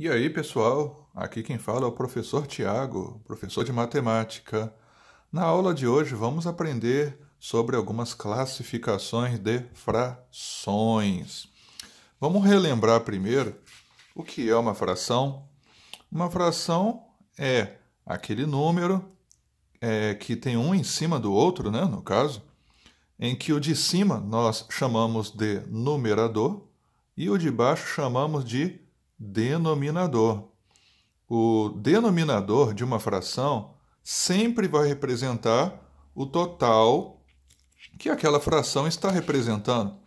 E aí, pessoal? Aqui quem fala é o professor Tiago, professor de matemática. Na aula de hoje vamos aprender sobre algumas classificações de frações. Vamos relembrar primeiro o que é uma fração. Uma fração é aquele número que tem um em cima do outro, né, no caso, em que o de cima nós chamamos de numerador e o de baixo chamamos de denominador. O denominador de uma fração sempre vai representar o total que aquela fração está representando.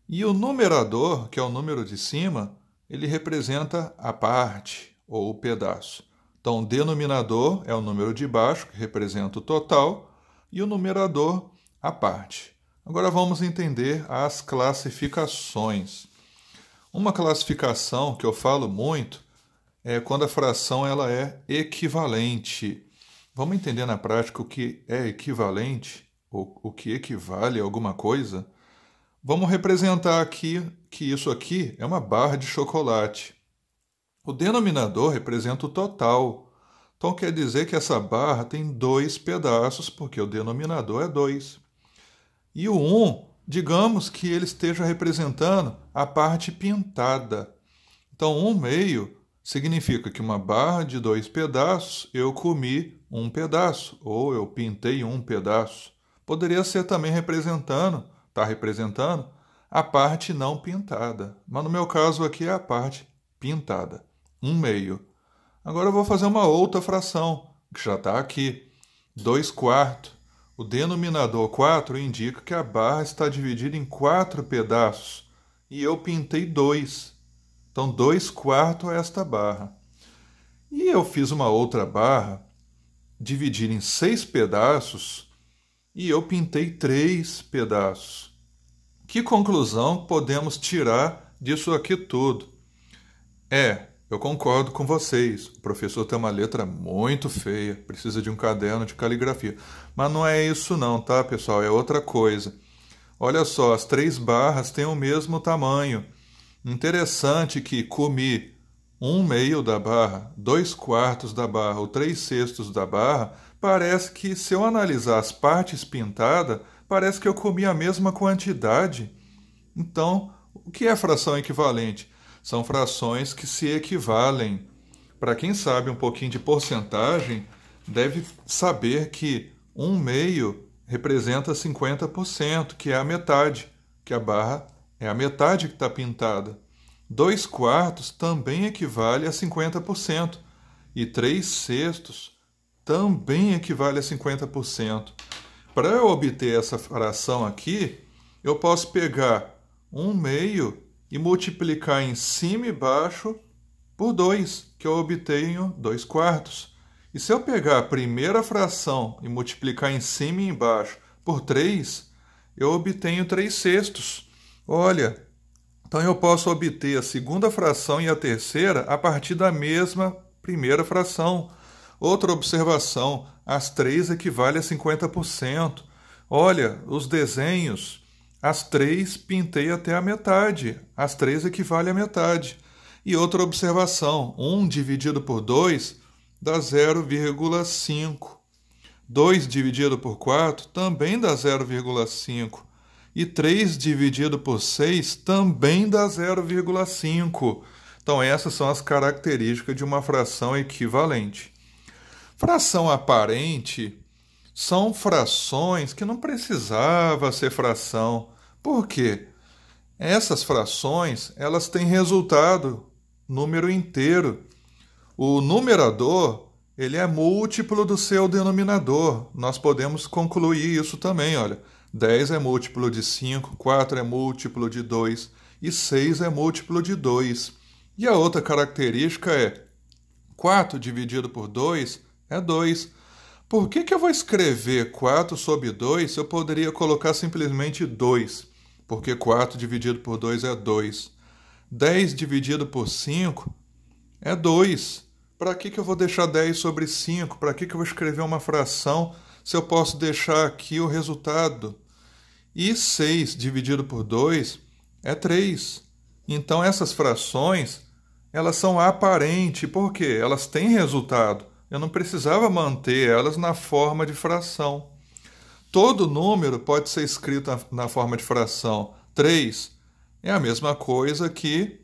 E o numerador, que é o número de cima, ele representa a parte ou o pedaço. Então, o denominador é o número de baixo, que representa o total, e o numerador, a parte. Agora vamos entender as classificações. Uma classificação que eu falo muito é quando a fração ela é equivalente. Vamos entender na prática o que é equivalente, ou o que equivale a alguma coisa? Vamos representar aqui que isso aqui é uma barra de chocolate. O denominador representa o total. Então quer dizer que essa barra tem 2 pedaços, porque o denominador é 2. E o 1, digamos que ele esteja representando a parte pintada. Então, 1/2 significa que uma barra de 2 pedaços, eu comi um pedaço, ou eu pintei um pedaço. Poderia ser também está representando a parte não pintada. Mas no meu caso aqui é a parte pintada. 1/2. Agora eu vou fazer uma outra fração, que já está aqui. 2/4. O denominador 4 indica que a barra está dividida em 4 pedaços. E eu pintei 2. Então, 2/4 é esta barra. E eu fiz uma outra barra, dividida em 6 pedaços, e eu pintei 3 pedaços. Que conclusão podemos tirar disso aqui tudo? Eu concordo com vocês. O professor tem uma letra muito feia, precisa de um caderno de caligrafia. Mas não é isso não, tá, pessoal? É outra coisa. Olha só, as 3 barras têm o mesmo tamanho. Interessante que comi 1/2 da barra, 2/4 da barra ou 3/6 da barra, parece que se eu analisar as partes pintadas, parece que eu comi a mesma quantidade. Então, o que é fração equivalente? São frações que se equivalem. Para quem sabe um pouquinho de porcentagem, deve saber que 1/2 representa 50%, que é a metade, que a barra é a metade que está pintada. 2/4 também equivale a 50%, e 3/6 também equivale a 50%. Para eu obter essa fração aqui, eu posso pegar 1/2 e multiplicar em cima e baixo por 2, que eu obtenho 2/4. E se eu pegar a primeira fração e multiplicar em cima e embaixo por 3, eu obtenho 3/6. Olha, então eu posso obter a segunda fração e a terceira a partir da mesma primeira fração. Outra observação, as 3 equivalem a 50%. Olha, os desenhos, as 3 pintei até a metade, as 3 equivalem à metade. E outra observação, 1 dividido por 2 dá 0,5. 2 dividido por 4 também dá 0,5. E 3 dividido por 6 também dá 0,5. Então essas são as características de uma fração equivalente. Fração aparente são frações que não precisava ser fração. Por quê? Essas frações, elas têm resultado número inteiro. O numerador, ele é múltiplo do seu denominador. Nós podemos concluir isso também, olha. 10 é múltiplo de 5, 4 é múltiplo de 2 e 6 é múltiplo de 2. E a outra característica é 4 dividido por 2 é 2. Por que eu vou escrever 4 sobre 2 se eu poderia colocar simplesmente 2? Porque 4 dividido por 2 é 2. 10 dividido por 5 é 2. Para que eu vou deixar 10 sobre 5? Para que eu vou escrever uma fração se eu posso deixar aqui o resultado? E 6 dividido por 2 é 3. Então essas frações elas são aparentes, porque elas têm resultado. Eu não precisava manter elas na forma de fração. Todo número pode ser escrito na forma de fração. 3 é a mesma coisa que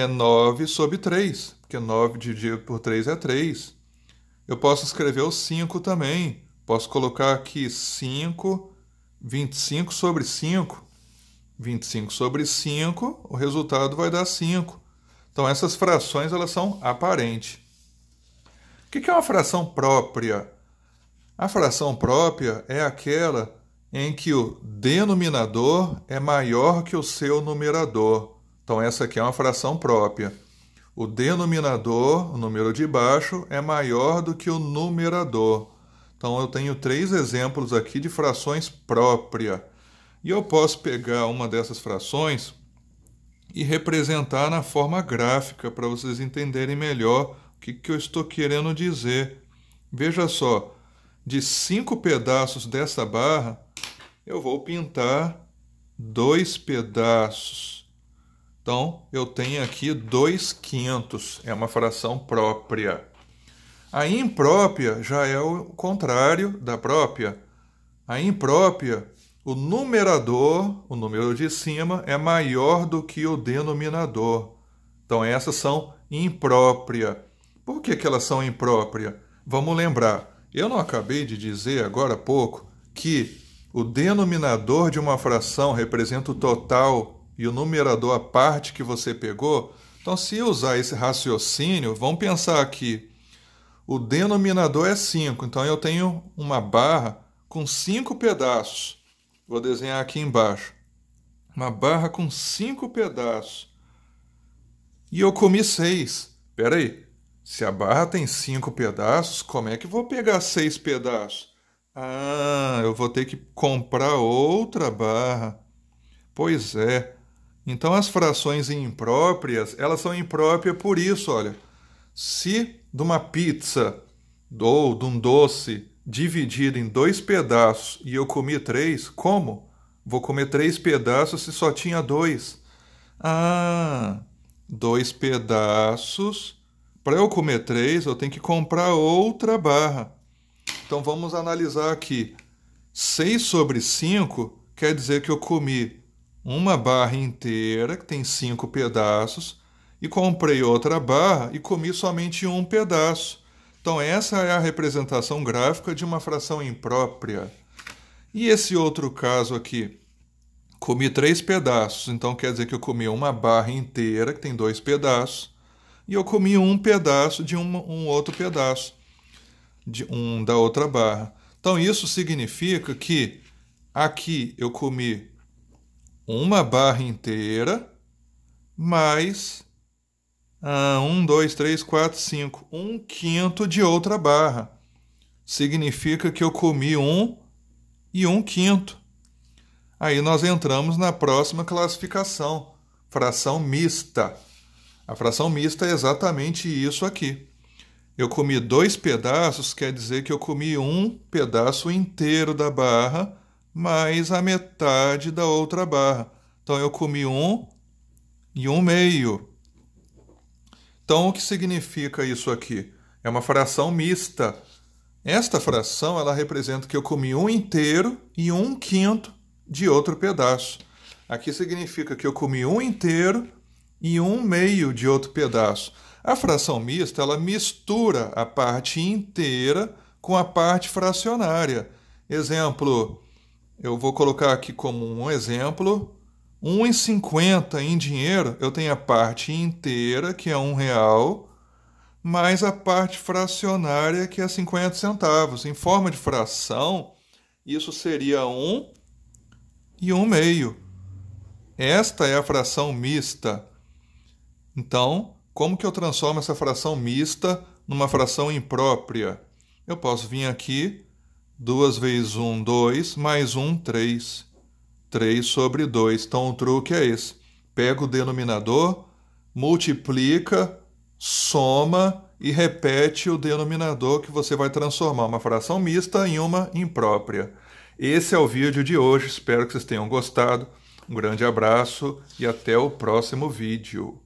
9 sobre 3, porque 9 dividido por 3 é 3. Eu posso escrever o 5 também. Posso colocar aqui 25 sobre 5. 25 sobre 5, o resultado vai dar 5. Então, essas frações elas são aparentes. O que é uma fração própria? A fração própria é aquela em que o denominador é maior que o seu numerador. Então, essa aqui é uma fração própria. O denominador, o número de baixo, é maior do que o numerador. Então, eu tenho 3 exemplos aqui de frações próprias. E eu posso pegar uma dessas frações e representar na forma gráfica, para vocês entenderem melhor o que eu estou querendo dizer. Veja só, de 5 pedaços dessa barra, eu vou pintar 2 pedaços. Então, eu tenho aqui 2/5, é uma fração própria. A imprópria já é o contrário da própria. A imprópria, o numerador, o número de cima, é maior do que o denominador. Então, essas são impróprias. Por que elas são impróprias? Vamos lembrar. Eu não acabei de dizer agora há pouco que o denominador de uma fração representa o total e o numerador a parte que você pegou? Então, se usar esse raciocínio, vamos pensar aqui. O denominador é 5, então eu tenho uma barra com 5 pedaços. Vou desenhar aqui embaixo. Uma barra com 5 pedaços. E eu comi 6. Espera aí. Se a barra tem 5 pedaços, como é que eu vou pegar 6 pedaços? Ah, eu vou ter que comprar outra barra. Pois é. Então, as frações impróprias, elas são impróprias por isso, olha. Se de uma pizza ou de um doce dividido em 2 pedaços e eu comi 3, como? Vou comer 3 pedaços se só tinha 2. Ah, 2 pedaços. Para eu comer 3, eu tenho que comprar outra barra. Então, vamos analisar aqui. 6 sobre 5 quer dizer que eu comi uma barra inteira, que tem 5 pedaços, e comprei outra barra e comi somente um pedaço. Então, essa é a representação gráfica de uma fração imprópria. E esse outro caso aqui? Comi 3 pedaços, então quer dizer que eu comi uma barra inteira, que tem 2 pedaços, e eu comi um pedaço de um outro pedaço, da outra barra. Então, isso significa que aqui eu comi uma barra inteira, mais 1, 2, 3, 4, 5, 1/5 de outra barra. Significa que eu comi 1 e 1/5. Aí nós entramos na próxima classificação, fração mista. A fração mista é exatamente isso aqui. Eu comi 2 pedaços, quer dizer que eu comi um pedaço inteiro da barra, mais a metade da outra barra. Então, eu comi 1 e 1/2. Então, o que significa isso aqui? É uma fração mista. Esta fração, ela representa que eu comi 1 inteiro e 1/5 de outro pedaço. Aqui significa que eu comi 1 inteiro e 1/2 de outro pedaço. A fração mista, ela mistura a parte inteira com a parte fracionária. Exemplo, eu vou colocar aqui como um exemplo, 1,50 em dinheiro, eu tenho a parte inteira, que é R$1, mais a parte fracionária, que é 50 centavos. Em forma de fração, isso seria 1 e 1/2. Esta é a fração mista. Então, como que eu transformo essa fração mista numa fração imprópria? Eu posso vir aqui, 2 vezes 1, 2, mais 1, 3. 3 sobre 2. Então, o truque é esse. Pega o denominador, multiplica, soma e repete o denominador, que você vai transformar uma fração mista em uma imprópria. Esse é o vídeo de hoje. Espero que vocês tenham gostado. Um grande abraço e até o próximo vídeo.